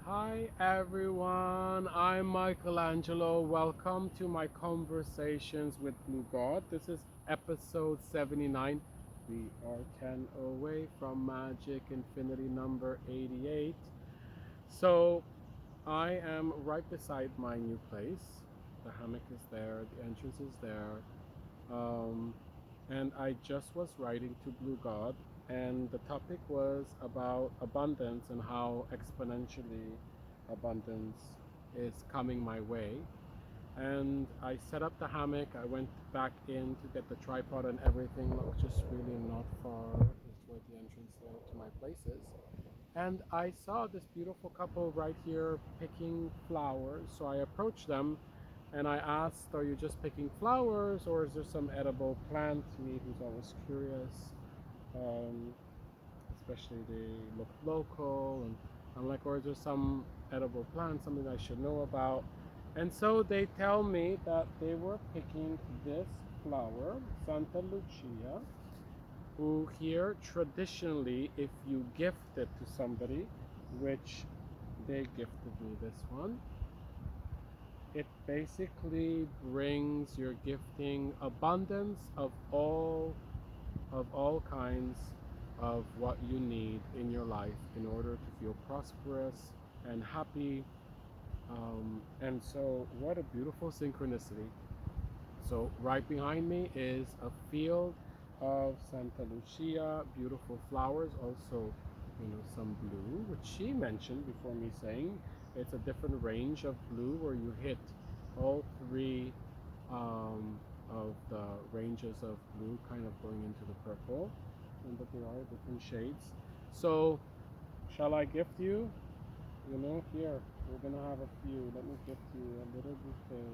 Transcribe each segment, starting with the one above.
Hi everyone, I'm Michelangelo. Welcome to my conversations with BlueGod. This is episode 79. We are 10 away from Magic Infinity number 88. So I am right beside my new place. The hammock is there, the entrance is there. Um, and I just was writing to BlueGod, and the topic was about abundance and how exponentially abundance is coming my way. And I set up the hammock. I went back in to get the tripod and everything. Look, just really not far is where the entrance to my place is. And I saw this beautiful couple right here picking flowers. So I approached them and I asked, are you just picking flowers or is there some edible plant? Me, who's always curious, um, especially they look local. And I'm like, or is there some edible plant, something I should know about? And so they tell me that they were picking this flower, Santa Lucia, who here traditionally, if you gift it to somebody, which they gifted me this one, it basically brings your gifting abundance of all kinds of what you need in your life in order to feel prosperous and happy. And so what a beautiful synchronicity. So right behind me is a field of Santa Lucia, beautiful flowers, also, some blue, which she mentioned before me saying it's a different range of blue where you hit all three of the ranges of blue kind of going into the purple, and that there are different shades. So shall I gift you? Here, we're gonna have a few. Let me gift you a little bouquet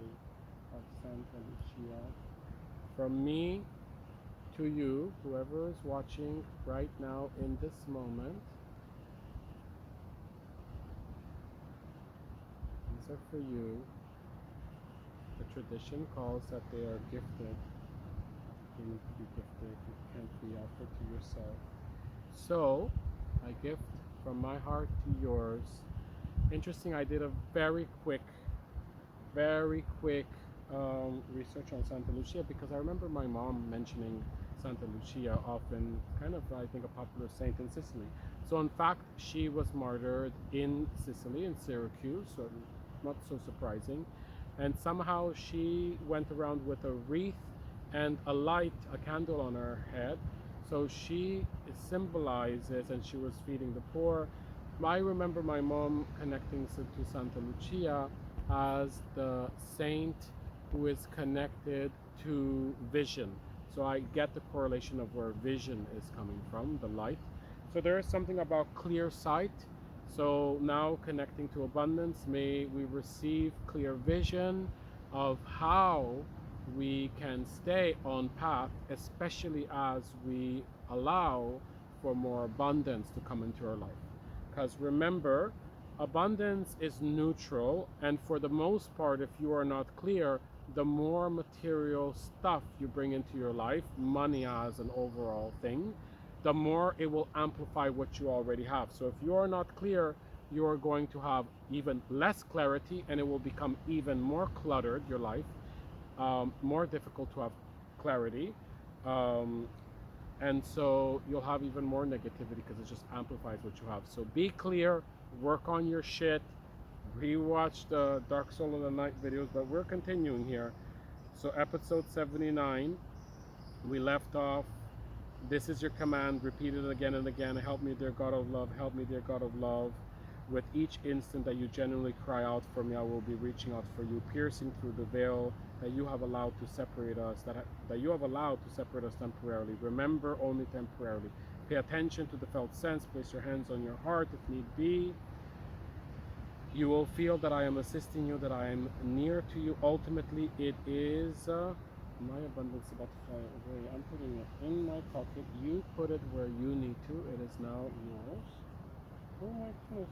of Santa Lucia. From me to you, whoever is watching right now in this moment, these are for you. The tradition calls that they are gifted. They need to be gifted. You can't be offered to yourself. So, I gift from my heart to yours. Interesting, I did a very quick research on Santa Lucia because I remember my mom mentioning Santa Lucia often, kind of, I think, a popular saint in Sicily. So, in fact, she was martyred in Sicily, in Syracuse, so not so surprising. And somehow she went around with a wreath and a light, a candle on her head. So she symbolizes, and she was feeding the poor. I remember my mom connecting to Santa Lucia as the saint who is connected to vision. So I get the correlation of where vision is coming from, the light. So there is something about clear sight. So now connecting to abundance, may we receive clear vision of how we can stay on path, especially as we allow for more abundance to come into our life. Because remember, abundance is neutral, and for the most part, if you are not clear, the more material stuff you bring into your life, money as an overall thing, the more it will amplify what you already have. So if you are not clear, you are going to have even less clarity, and it will become even more cluttered, your life, more difficult to have clarity. Um, and so you'll have even more negativity because it just amplifies what you have. So be clear, work on your shit, rewatch the Dark Soul of the Night videos, but we're continuing here. So episode 79, we left off. This is your command, repeat it again and again. Help me, dear God of love, help me, dear God of love. With each instant that you genuinely cry out for me, I will be reaching out for you, piercing through the veil that you have allowed to separate us, that you have allowed to separate us temporarily. Remember, only temporarily. Pay attention to the felt sense. Place your hands on your heart if need be. You will feel that I am assisting you, that I am near to you. Ultimately, it is my abundance about to fly away. I'm putting it in my pocket. You put it where you need to. It is now yours. Oh my goodness.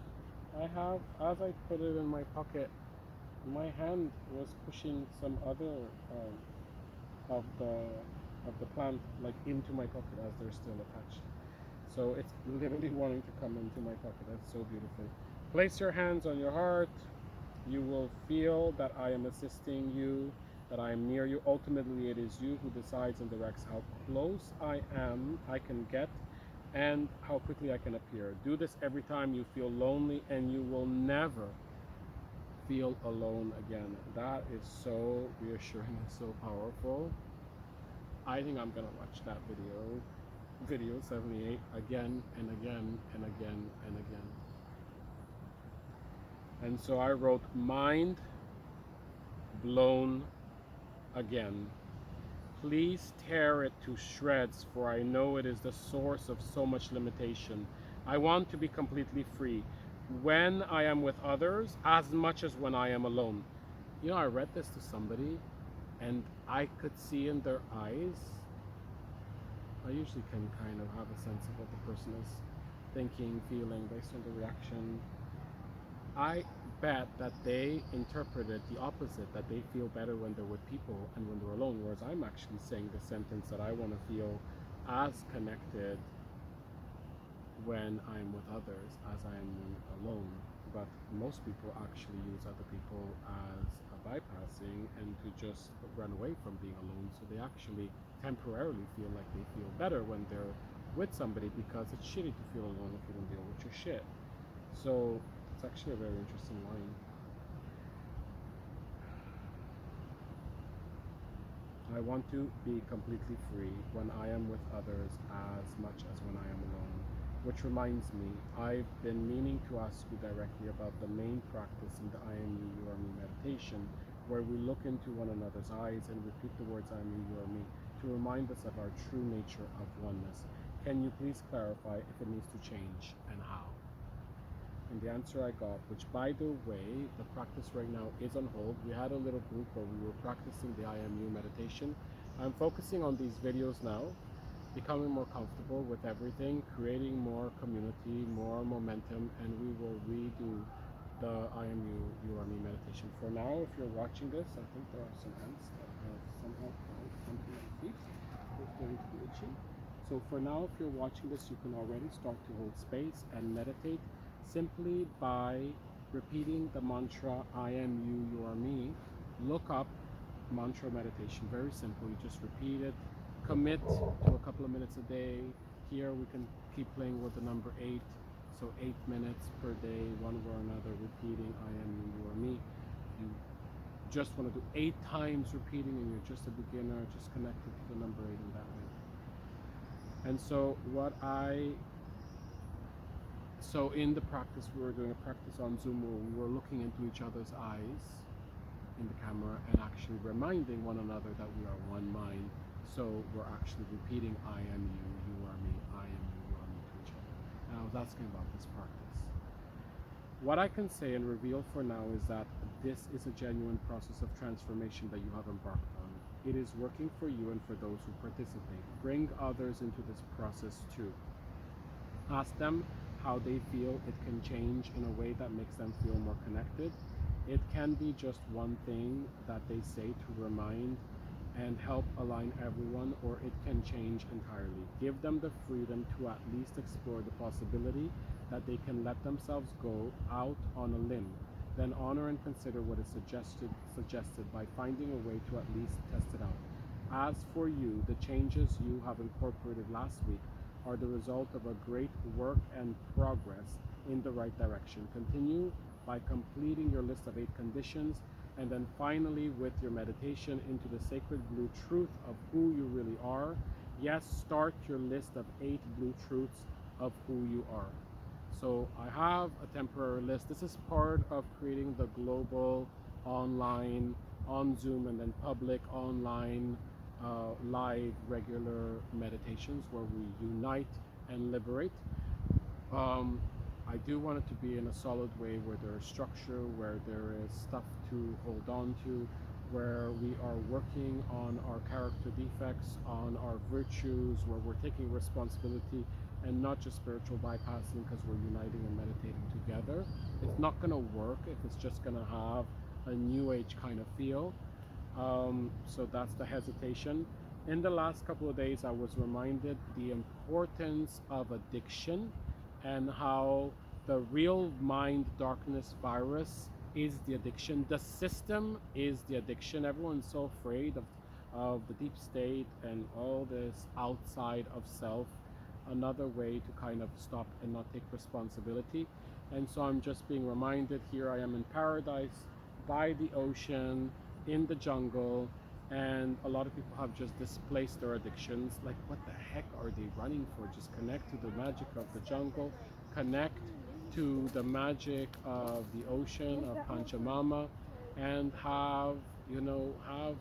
I have, as I put it in my pocket, my hand was pushing some other of the of the plant like into my pocket as they're still attached. So it's literally wanting to come into my pocket. That's so beautiful. Place your hands on your heart. You will feel that I am assisting you, that I am near you. Ultimately, it is you who decides and directs how close I can get, and how quickly I can appear. Do this every time you feel lonely, and you will never feel alone again. That is so reassuring and so powerful. I think I'm gonna watch that video 78, again and again and again and again. And so I wrote, mind blown again. Please tear it to shreds, for I know it is the source of so much limitation. I want to be completely free when I am with others as much as when I am alone. You know, I read this to somebody and I could see in their eyes, I usually can kind of have a sense of what the person is thinking, feeling based on the reaction. I bet that they interpreted the opposite, that they feel better when they're with people and when they're alone, whereas I'm actually saying the sentence that I want to feel as connected when I'm with others as I am alone. But most people actually use other people as a bypassing and to just run away from being alone, so they actually temporarily feel like they feel better when they're with somebody, because it's shitty to feel alone if you don't deal with your shit. So it's actually a very interesting line. I want to be completely free when I am with others as much as when I am alone. Which reminds me, I've been meaning to ask you directly about the main practice in the I am you, you are me meditation, where we look into one another's eyes and repeat the words I am you, you are me, to remind us of our true nature of oneness. Can you please clarify if it needs to change and how? And the answer I got, which by the way, the practice right now is on hold. We had a little group where we were practicing the I am you meditation. I'm focusing on these videos now, becoming more comfortable with everything, creating more community, more momentum, and we will redo the I am you, you are me meditation. For now, if you're watching this, I think there are some ants that have somehow found something on feet. It's going to be itchy. So for now, if you're watching this, you can already start to hold space and meditate simply by repeating the mantra I am you, you are me. Look up mantra meditation, very simple. You just repeat it, commit to a couple of minutes a day. Here we can keep playing with the number 8, so 8 minutes per day, one way or another, repeating I am you, you are me. You just want to do 8 times repeating and you're just a beginner, just connected to the number 8 in that way. And so so in the practice, we were doing a practice on Zoom where we were looking into each other's eyes in the camera and actually reminding one another that we are one mind. So we're actually repeating I am you, you are me, I am you, you are me to each other. And I was asking about this practice. What I can say and reveal for now is that this is a genuine process of transformation that you have embarked on. It is working for you and for those who participate. Bring others into this process too. Ask them how they feel it can change in a way that makes them feel more connected. It can be just one thing that they say to remind and help align everyone, or it can change entirely. Give them the freedom to at least explore the possibility that they can let themselves go out on a limb. Then honor and consider what is suggested by finding a way to at least test it out. As for you, the changes you have incorporated last week are the result of a great work and progress in the right direction. Continue by completing your list of 8 conditions, and then finally with your meditation into the sacred blue truth of who you really are. Yes, start your list of 8 blue truths of who you are. So I have a temporary list. This is part of creating the global online, on Zoom, and then public online live regular meditations where we unite and liberate. I do want it to be in a solid way where there is structure, where there is stuff to hold on to, where we are working on our character defects, on our virtues, where we're taking responsibility and not just spiritual bypassing because we're uniting and meditating together. It's not going to work if it's just going to have a new age kind of feel. So that's the hesitation. In the last couple of days, I was reminded the importance of addiction and how The real mind darkness virus is the addiction. The system is the addiction. Everyone's so afraid of the deep state and all this outside of self. Another way to kind of stop and not take responsibility. And so I'm just being reminded, here I am in paradise, by the ocean, in the jungle, and a lot of people have just displaced their addictions. Like, what the heck are they running for? Just connect to the magic of the jungle, connect to the magic of the ocean, of Panchamama, and have, have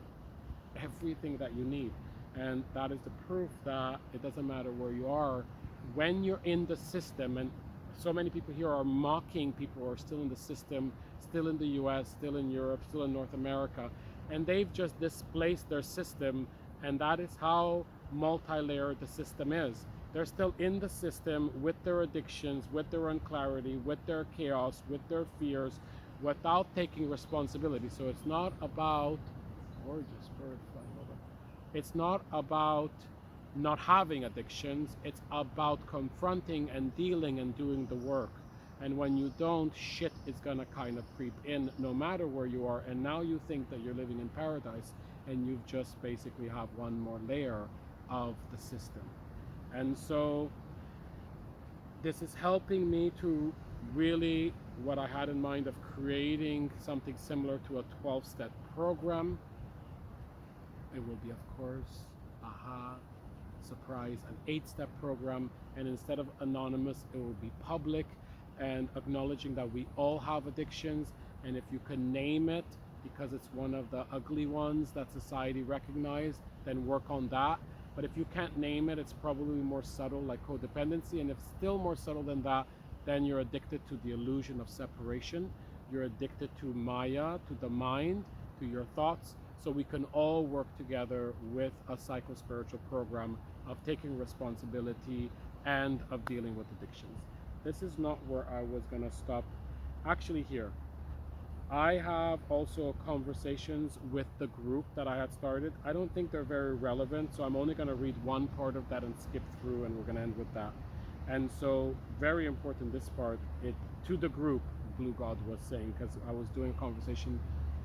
everything that you need. And that is the proof that it doesn't matter where you are. When you're in the system, and so many people here are mocking people who are still in the system, still in the US, still in Europe, still in North America, and they've just displaced their system, and that is how multi-layered the system is. They're still in the system with their addictions, with their unclarity, with their chaos, with their fears, without taking responsibility. So it's not about, gorgeous bird flying over. It's not about not having addictions. It's about confronting and dealing and doing the work. And when you don't, shit is gonna kind of creep in no matter where you are. And now you think that you're living in paradise, and you just basically have one more layer of the system. And so this is helping me to really, what I had in mind of creating something similar to a 12-step program. It will be, of course, surprise, an 8-step program. And instead of anonymous, it will be public, and acknowledging that we all have addictions. And if you can name it, because it's one of the ugly ones that society recognized, then work on that. But if you can't name it, it's probably more subtle, like codependency. And if still more subtle than that, then you're addicted to the illusion of separation. You're addicted to Maya, to the mind, to your thoughts. So we can all work together with a psycho-spiritual program of taking responsibility and of dealing with addictions. This is not where I was gonna stop. Actually, here. I have also conversations with the group that I had started. I don't think they're very relevant, so I'm only going to read one part of that and skip through, and we're going to end with that. And so, very important, this part, to the group, BlueGod was saying, because I was doing a conversation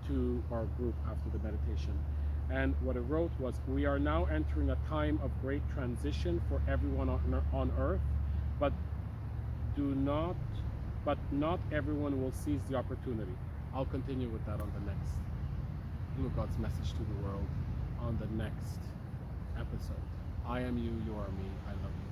to our group after the meditation. And what it wrote was, we are now entering a time of great transition for everyone on earth, but not everyone will seize the opportunity. I'll continue with that on the next BlueGod's message to the world on the next episode. I am you, you are me, I love you.